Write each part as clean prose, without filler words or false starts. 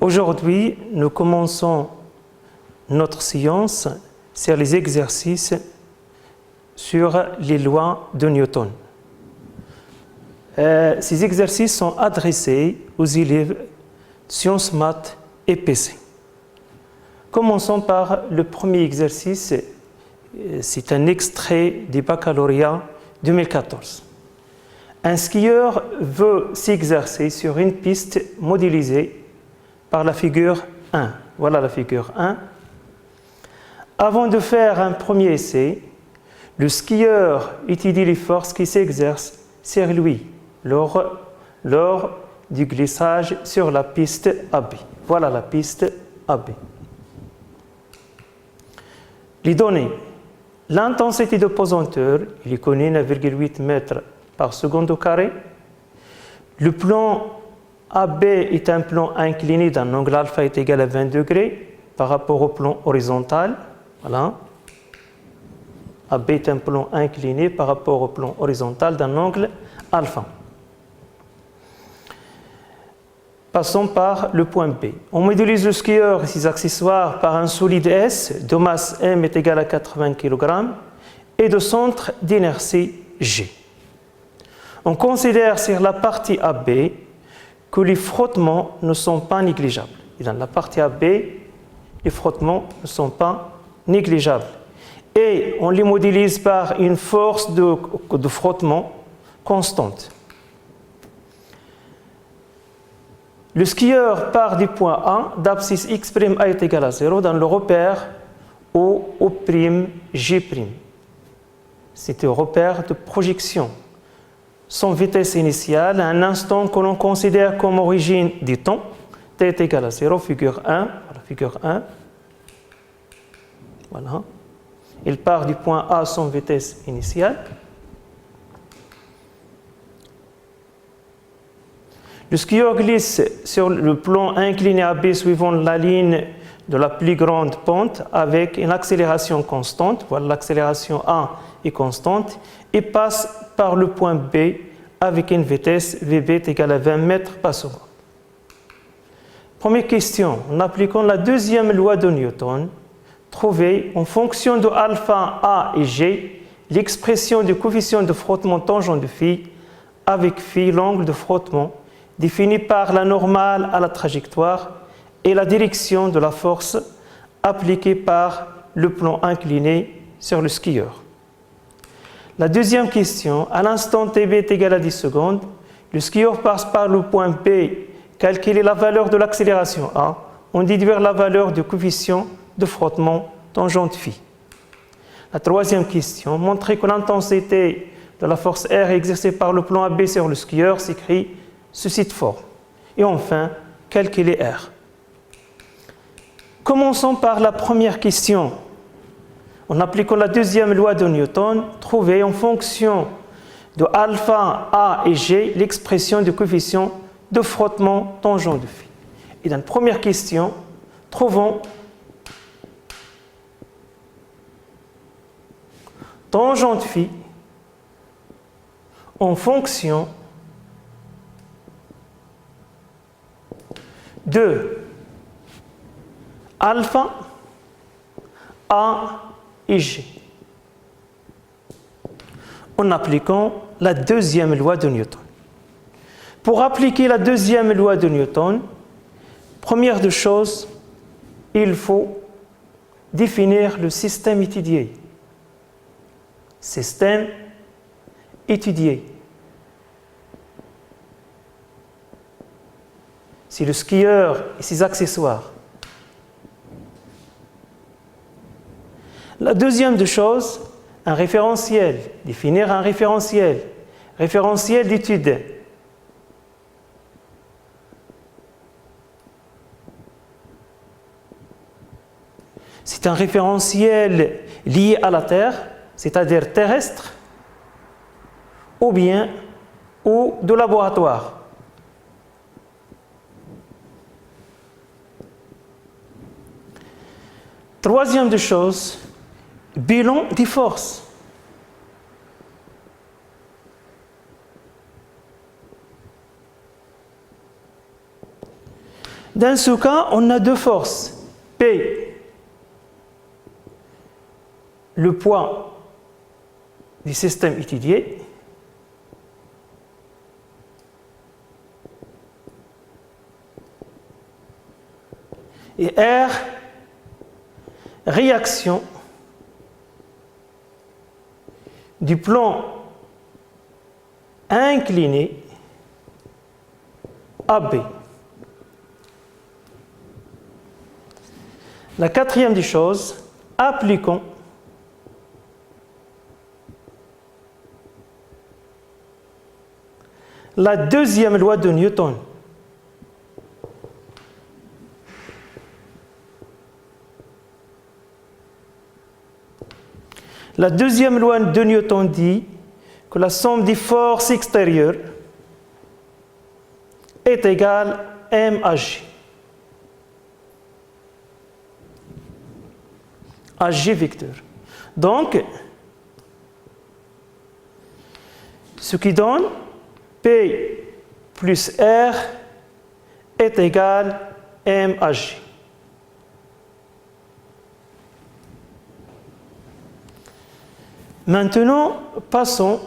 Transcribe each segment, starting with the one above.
Aujourd'hui, nous commençons notre séance sur les exercices sur les lois de Newton. Ces exercices sont adressés aux élèves de sciences maths et PC. Commençons par le premier exercice. C'est un extrait du baccalauréat 2014. Un skieur veut s'exercer sur une piste modélisée par la figure 1. Voilà la figure 1. Avant de faire un premier essai, le skieur étudie les forces qui s'exercent sur lui lors du glissage sur la piste AB. Voilà la piste AB. Les données. L'intensité de pesanteur, il est connu 9,8 mètres par seconde au carré. Le plan AB est un plan incliné d'un angle alpha est égal à 20 degrés par rapport au plan horizontal. Voilà. AB est un plan incliné par rapport au plan horizontal d'un angle alpha. Passons par le point B. On modélise le skieur et ses accessoires par un solide S de masse M est égal à 80 kg et de centre d'inertie G. On considère sur la partie AB que les frottements ne sont pas négligeables. Et dans la partie AB, les frottements ne sont pas négligeables. Et on les modélise par une force de frottement constante. Le skieur part du point A, d'abscisse x' A est égal à 0 dans le repère O'G'. C'est un repère de projection. Son vitesse initiale, à un instant que l'on considère comme origine du temps, t est égal à 0, figure 1, voilà, figure 1. Voilà. Il part du point A à son vitesse initiale. Le skieur glisse sur le plan incliné AB suivant la ligne de la plus grande pente avec une accélération constante. Voilà, l'accélération A est constante et passe par le point B avec une vitesse VB est égale à 20 mètres par seconde. Première question, en appliquant la deuxième loi de Newton, trouvez en fonction de alpha, A et G l'expression du coefficient de frottement tangent de phi avec phi l'angle de frottement défini par la normale à la trajectoire et la direction de la force appliquée par le plan incliné sur le skieur. La deuxième question, à l'instant TB est égal à 10 secondes, le skieur passe par le point B, calculer la valeur de l'accélération A, on déduire la valeur du coefficient de frottement tangente phi. La troisième question, montrer que l'intensité de la force R exercée par le plan AB sur le skieur s'écrit sous cette forme. Et enfin, calculer R. Commençons par la première question. En appliquant la deuxième loi de Newton, trouvez en fonction de alpha, A et G l'expression du coefficient de frottement tangent de phi. Et dans la première question, trouvons tangent de phi en fonction de alpha, A et G. En appliquant la deuxième loi de Newton. Pour appliquer la deuxième loi de Newton, première des choses, il faut définir le système étudié. Système étudié. C'est le skieur et ses accessoires. La deuxième des choses, un référentiel. Définir un référentiel. Référentiel d'étude. C'est un référentiel lié à la Terre, c'est-à-dire terrestre, ou bien ou de laboratoire. Troisième des choses, bilan des forces. Dans ce cas, on a deux forces. P, le poids du système étudié, et R, réaction du plan incliné AB. La quatrième des choses, appliquons la deuxième loi de Newton. La deuxième loi de Newton dit que la somme des forces extérieures est égale à M à G. À G vecteur. Donc, ce qui donne P plus R est égal à M à G. Maintenant, passons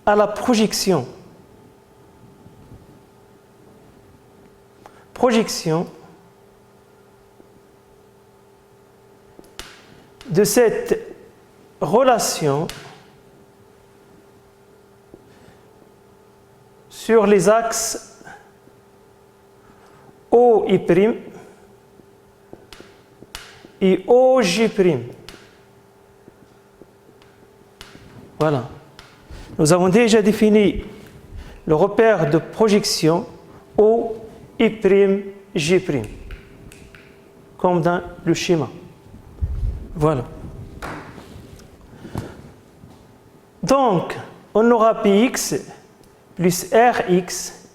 à la projection. Projection de cette relation sur les axes OI' et OJ'. Voilà. Nous avons déjà défini le repère de projection OI', comme dans le schéma. Voilà. Donc, on aura Px plus Rx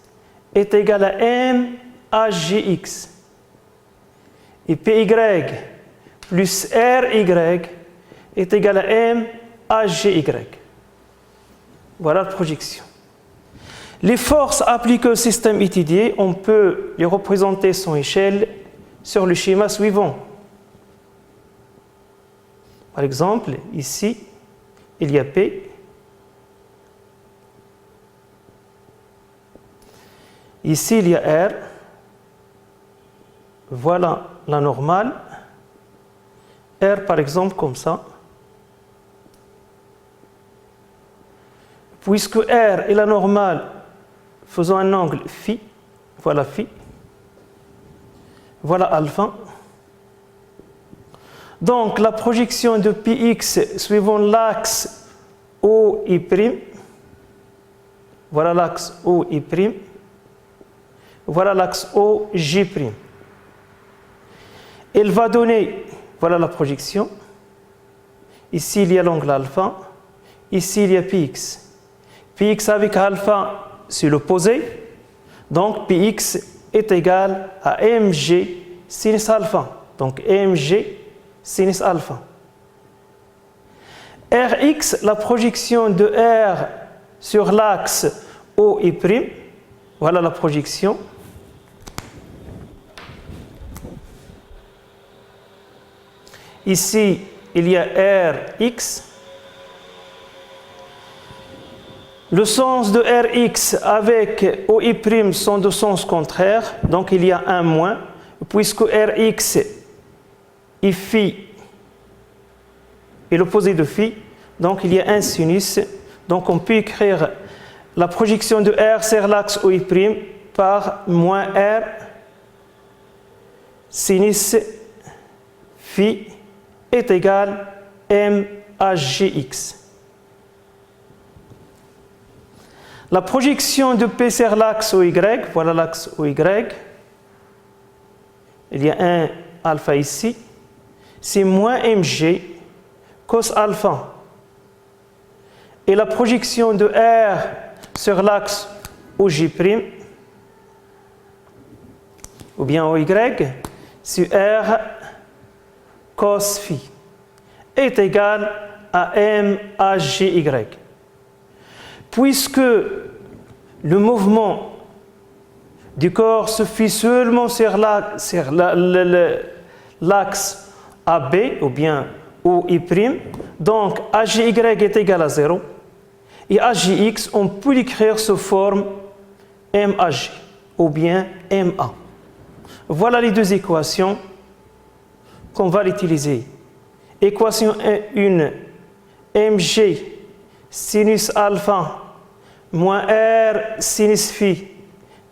est égal à M à Gx. Et Py plus Ry est égal à M à Gy. Voilà la projection. Les forces appliquées au système étudié, on peut les représenter sans échelle sur le schéma suivant. Par exemple, ici, il y a P. Ici, il y a R. Voilà la normale. R, par exemple, comme ça. Puisque R est la normale, faisons un angle phi. Voilà phi. Voilà alpha. Donc, la projection de Px suivant l'axe OI'. Voilà l'axe OI'. Voilà l'axe OJ'. Elle va donner, voilà la projection. Ici, il y a l'angle alpha. Ici, il y a Px. Px avec alpha, c'est l'opposé. Donc, Px est égal à mg sinus alpha. Donc, mg sinus alpha. Rx, la projection de R sur l'axe OI'. Voilà la projection. Ici, il y a Rx. Le sens de Rx avec OI' sont de sens contraire, donc il y a un moins, puisque Rx est phi et l'opposé de phi, donc il y a un sinus. Donc on peut écrire la projection de R sur l'axe OI' par moins R sinus phi est égal à M à Gx. La projection de P sur l'axe OY, voilà l'axe OY, il y a un alpha ici, c'est moins mg cos alpha. Et la projection de R sur l'axe OJ', ou bien OY, c'est R cos phi, est égal à M à Gy. Puisque le mouvement du corps se fait seulement sur l'axe AB ou bien OI', donc AGY est égal à 0 et AGX, on peut l'écrire sous forme MAG ou bien MA. Voilà les deux équations qu'on va utiliser. Équation 1, MG sinus alpha moins R sinus phi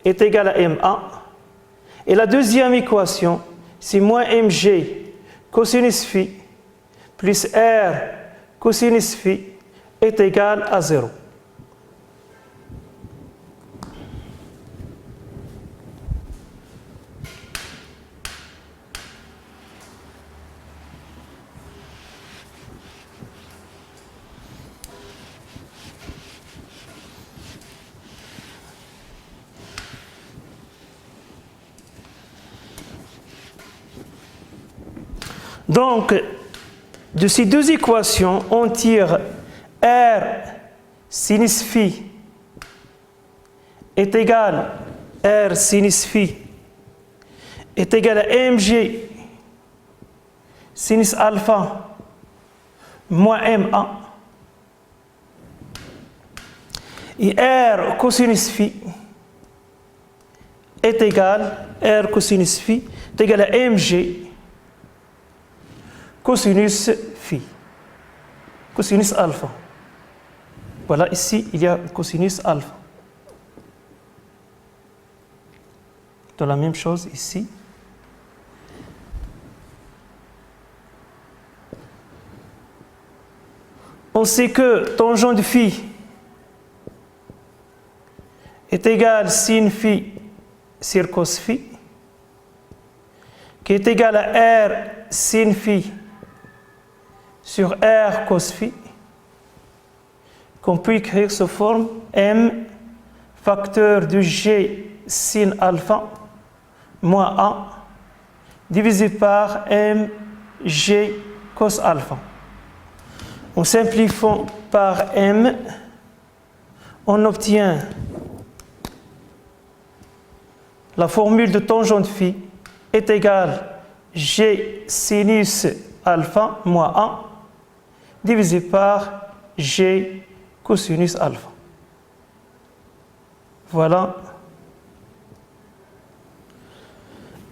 est égal à MA. Et la deuxième équation, c'est moins MG cosinus phi plus R cosinus phi est égal à 0. Donc, de ces deux équations, on tire R sinus phi est égal à R sinus phi est égal à MG sinus alpha moins MA et R cosinus phi est égal à R cosinus phi est égal à MG cosinus phi, cosinus alpha. Voilà, ici, il y a cosinus alpha. De la même chose ici. On sait que tangent de phi est égal à sin phi sur cos phi, qui est égal à R sin phi sur R cos phi, qu'on peut écrire sous forme M facteur de G sin alpha moins A divisé par M G cos alpha. En simplifiant par M, on obtient la formule de tangent phi est égale G sinus alpha moins A divisé par G cosinus alpha. Voilà.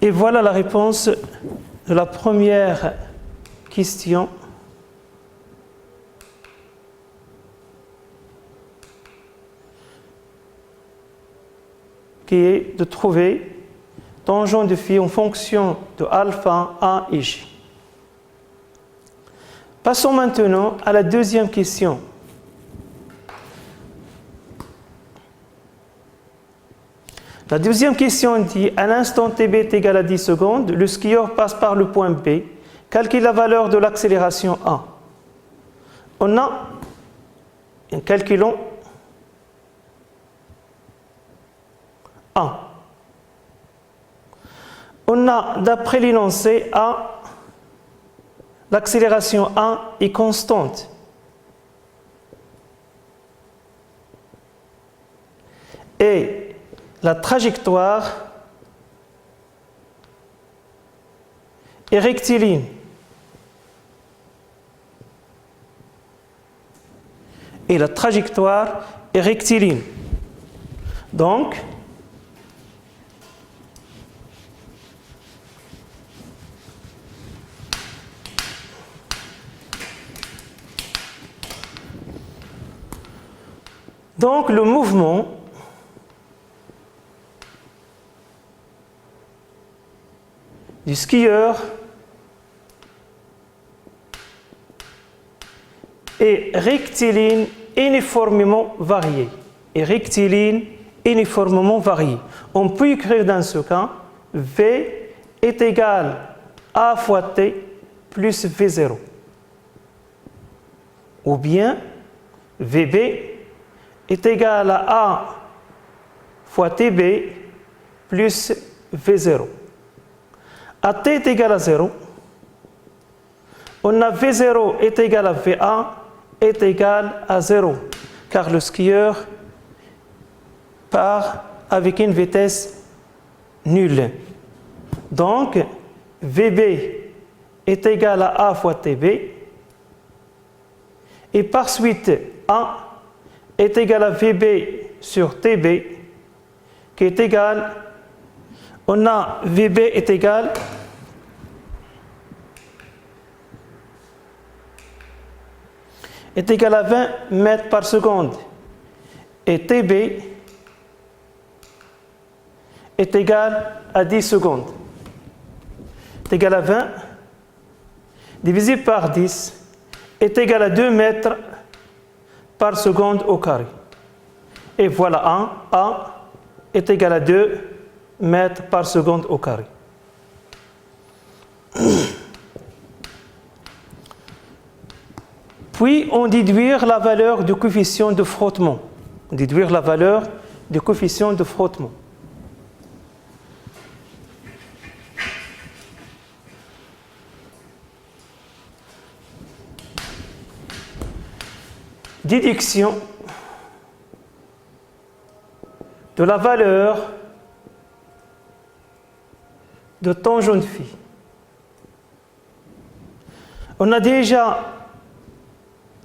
Et voilà la réponse de la première question. Qui est de trouver tangent de phi en fonction de alpha, A et J. Passons maintenant à la deuxième question. La deuxième question dit, à l'instant tb est égal à 10 secondes, le skieur passe par le point B. Calcule la valeur de l'accélération A. On a, calculons A. On a, d'après l'énoncé A, l'accélération A est constante. Et la trajectoire est rectiligne. Et la trajectoire est rectiligne. Donc, le mouvement du skieur est rectiligne uniformément varié. On peut écrire dans ce cas V est égal à A fois T plus V0. Ou bien VB est égal à A fois TB plus V0. AT est égal à 0. On a V0 est égal à VA est égal à 0, car le skieur part avec une vitesse nul. Donc, VB est égal à A fois TB. Et par suite, A est égal à VB sur TB, qui est égal, on a VB est égal à 20 mètres par seconde. Et TB est égal à 10 secondes. Est égal à 20 divisé par 10 est égal à 2 mètres par seconde au carré. Et voilà A est égal à 2 mètres par seconde au carré. Puis on déduire la valeur du coefficient de frottement. Déduire la valeur du coefficient de frottement. Déduction de la valeur de tangente phi. On a déjà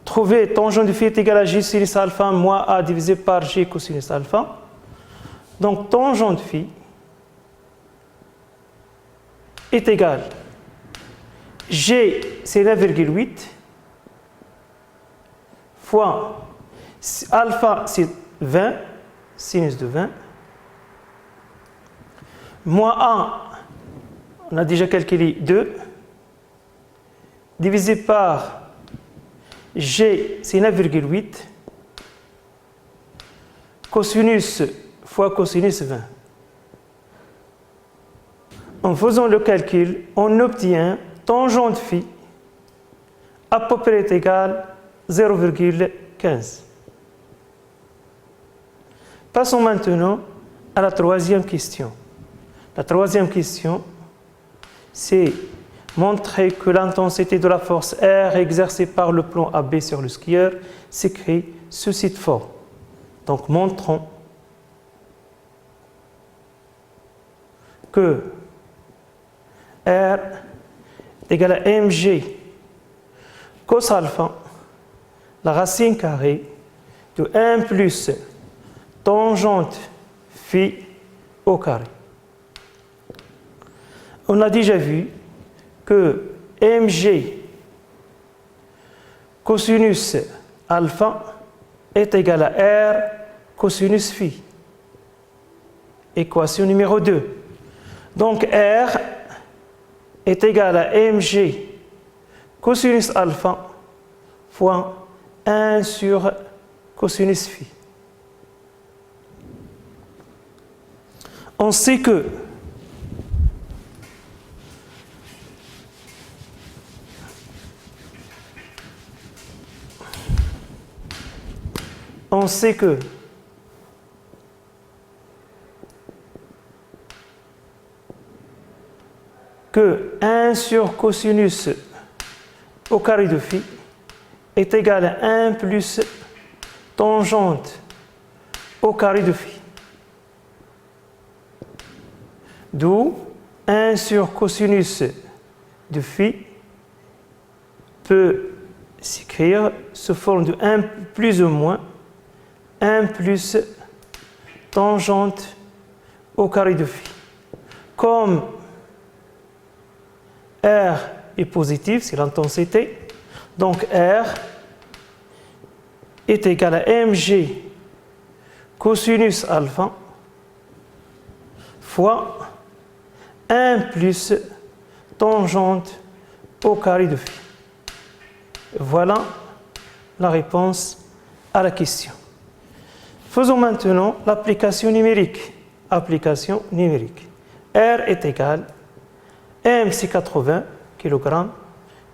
trouvé tangente phi est égal à J sinus alpha moins A divisé par J cosinus alpha. Donc tangente phi est égal G c'est 9,8 fois alpha c'est 20, sinus de 20, moins A, on a déjà calculé 2, divisé par G c'est 9,8, cosinus fois cosinus 20. En faisant le calcul, on obtient tangente phi à peu près égale 0,15. Passons maintenant à la troisième question. La troisième question, c'est montrer que l'intensité de la force R exercée par le plomb AB sur le skieur s'écrit ceci de forme. Donc montrons que R est égal à mg cos alpha, la racine carrée de 1 plus tangente phi au carré. On a déjà vu que mg cosinus alpha est égal à R cosinus phi. Équation numéro 2. Donc R est égal à mg cosinus alpha fois 1 sur cosinus phi. On sait que que 1 sur cosinus au carré de phi est égal à 1 plus tangente au carré de phi. D'où 1 sur cosinus de phi peut s'écrire sous forme de 1 plus ou moins 1 plus tangente au carré de phi. Comme R est positif, c'est l'intensité, donc R est égal à mg cosinus alpha fois 1 plus tangente au carré de phi. Voilà la réponse à la question. Faisons maintenant l'application numérique. Application numérique. R est égal, M c'est 80 kg,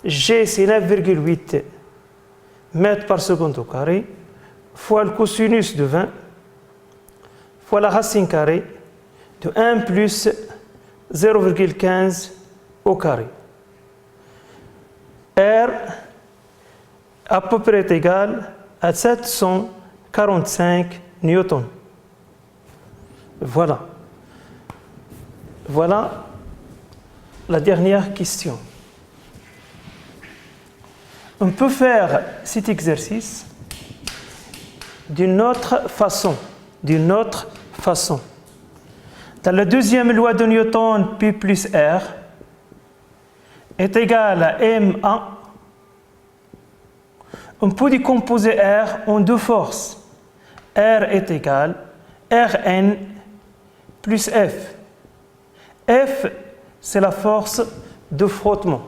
G c'est 9,8 mètres par seconde au carré, fois le cosinus de 20, fois la racine carrée de 1 plus 0,15 au carré. R à peu près est égal à 745 newtons. Voilà. Voilà la dernière question. On peut faire cet exercice d'une autre façon. Dans la deuxième loi de Newton, P plus R est égal à M1. On peut décomposer R en deux forces. R est égal à Rn plus F. F, c'est la force de frottement.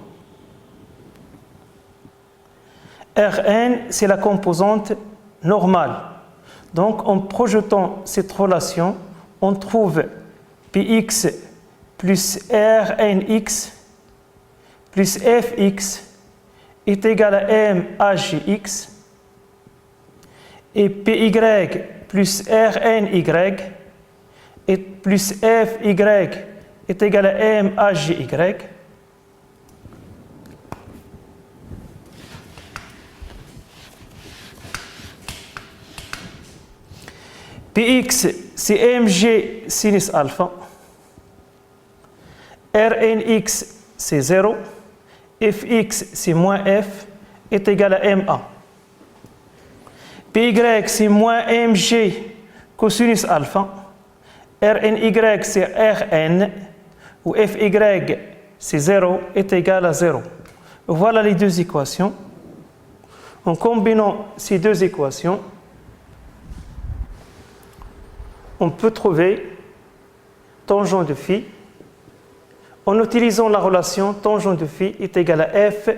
Rn, c'est la composante normale. Donc, en projetant cette relation, on trouve Px plus Rnx plus Fx est égal à M Hgx et Py plus Rny et plus Fy est égal à M Hgy. Px, c'est mg sinus alpha. Rnx, c'est 0. Fx, c'est moins f, est égal à ma. Py, c'est moins mg cosinus alpha. Rny, c'est Rn. Ou Fy, c'est 0, est égal à 0. Voilà les deux équations. En combinant ces deux équations, on peut trouver tangent de phi en utilisant la relation tangent de phi est égal à f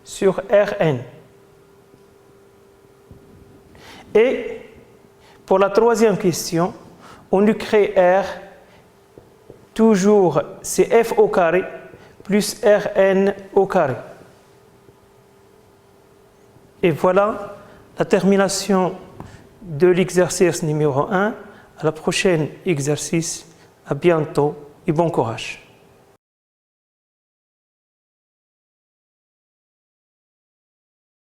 sur Rn. Et pour la troisième question, on crée R, toujours c'est f au carré plus Rn au carré. Et voilà la termination de l'exercice numéro 1. À la prochaine exercice. À bientôt et bon courage.